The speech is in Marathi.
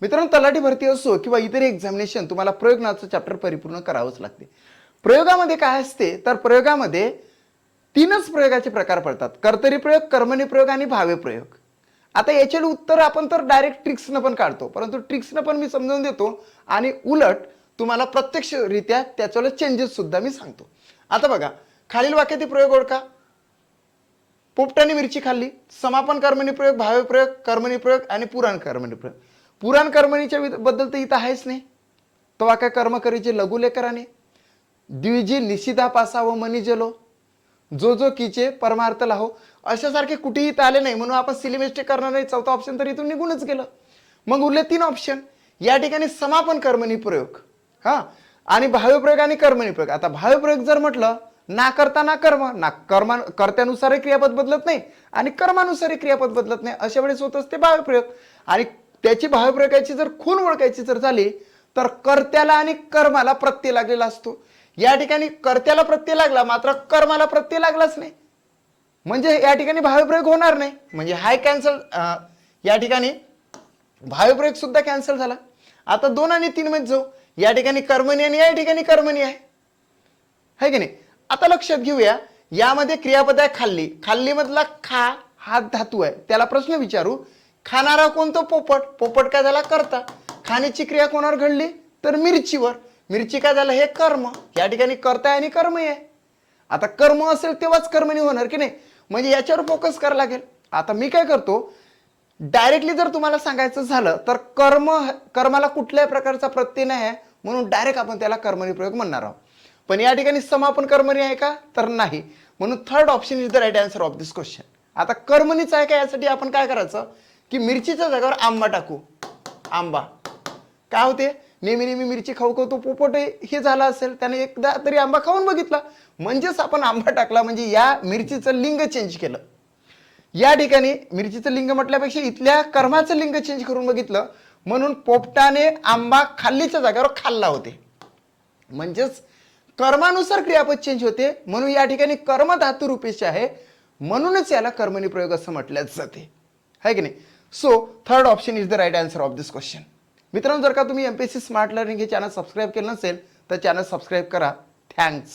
मित्रांनो, तलाठी भरती असो किंवा इतर एक्झामिनेशन तुम्हाला प्रयोग नावाचं चॅप्टर परिपूर्ण करावंच लागते. प्रयोगामध्ये काय असते तर प्रयोगामध्ये तीनच प्रयोगाचे प्रकार पडतात: कर्तरी प्रयोग, कर्मणी प्रयोग आणि भावे प्रयोग. आता याचे उत्तर आपण तर डायरेक्ट ट्रिक्सनं पण काढतो, परंतु ट्रिक्सनं पण मी समजावून देतो आणि उलट तुम्हाला प्रत्यक्षरित्या त्याच्याला चेंजेस सुद्धा मी सांगतो. आता बघा, खालील वाक्यातील प्रयोग ओळखा. पोपटाने मिरची खाल्ली. समापन कर्मणी प्रयोग, भावे प्रयोग, कर्मणी प्रयोग आणि पुराण कर्मणी प्रयोग. पुराण कर्मणीच्या बद्दल तर इथं आहेच नाही. तो वाक्य कर्म करीचे लघु लेकराने, द्विजी निशिदा पासा व मनी जलो, जो जो कीचे परमार्थ लाहो, अशासारखे कुठेही इथं आले नाही, म्हणून आपण सिली मिस्टेक करणार नाही. चौथा ऑप्शन तर इथून निघूनच गेलं. मग उरले तीन ऑप्शन. या ठिकाणी समापन कर्मणी प्रयोग हा आणि भावे प्रयोग आणि कर्मणी प्रयोग. आता भावे प्रयोग जर म्हटलं, ना करता ना कर्म, ना कर्मा कर्त्यानुसारही क्रियापद बदलत नाही आणि कर्मानुसारही क्रियापद बदलत नाही, अशा वेळेस होत असते भावे प्रयोग. आणि त्याची भावे प्रयोगाची जर खूण ओळखायची जर झाली तर कर्त्याला आणि कर्माला प्रत्यय लागलेला असतो. या ठिकाणी कर्त्याला प्रत्यय लागला, मात्र कर्माला प्रत्यय लागलाच नाही, म्हणजे या ठिकाणी भावे प्रयोग होणार नाही, म्हणजे हाय कॅन्सल. या ठिकाणी भावे प्रयोग सुद्धा कॅन्सल झाला. आता 2 आणि 3 मध्ये जाऊ. या ठिकाणी कर्मणी आणि या ठिकाणी कर्मणी आहे की नाही. आता लक्षात घेऊया, यामध्ये क्रियापद आहे खाल्ली. खाल्ली मधला खा हा धातू आहे. त्याला प्रश्न विचारू, खाणारा कोणतो? पोपट. पोपट काय झाला? कर्ता. खाण्याची क्रिया कोणावर घडली तर मिरचीवर. मिरची काय झालं? हे कर्म. या ठिकाणी कर्ता आणि कर्म आहे. आता कर्म असेल तेव्हाच कर्मणी होणार की नाही, म्हणजे याच्यावर फोकस करावं लागेल. आता मी काय करतो, डायरेक्टली जर तुम्हाला सांगायचं झालं तर कर्माला कुठल्याही प्रकारचा प्रत्यय नाही आहे, म्हणून डायरेक्ट आपण त्याला कर्मणी प्रयोग म्हणणार आहोत. पण या ठिकाणी समापन कर्मणी आहे का तर नाही, म्हणून third option is the right answer of this question. आता कर्मणीच आहे का, यासाठी आपण काय करायचं की मिरचीच्या जागेवर आंबा टाकू. आंबा काय होते, नेहमी नेहमी मिरची खाऊ खाऊ तो पोपट हे झाला असेल, त्याने एकदा तरी आंबा खाऊन बघितला, म्हणजेच आपण आंबा टाकला, म्हणजे या मिरचीचं लिंग चेंज केलं. या ठिकाणी मिरचीचं लिंग म्हटल्यापेक्षा इथल्या कर्माचं लिंग चेंज करून बघितलं, म्हणून पोपटाने आंबा खाल्लीच्या जागेवर खाल्ला होते, म्हणजेच कर्मानुसार क्रियापद चेंज होते, म्हणून या ठिकाणी कर्म धातू रूपेश आहे, म्हणूनच याला कर्मणी प्रयोग असं म्हटलं जाते, है की नाही. So third option is the right answer of this question. मित्रांनो, जर का तुम्ही एमपीएससी स्मार्ट लर्निंग हे चॅनल सबस्क्राईब केलं नसेल तर चॅनल सबस्क्राईब करा. थँक्स.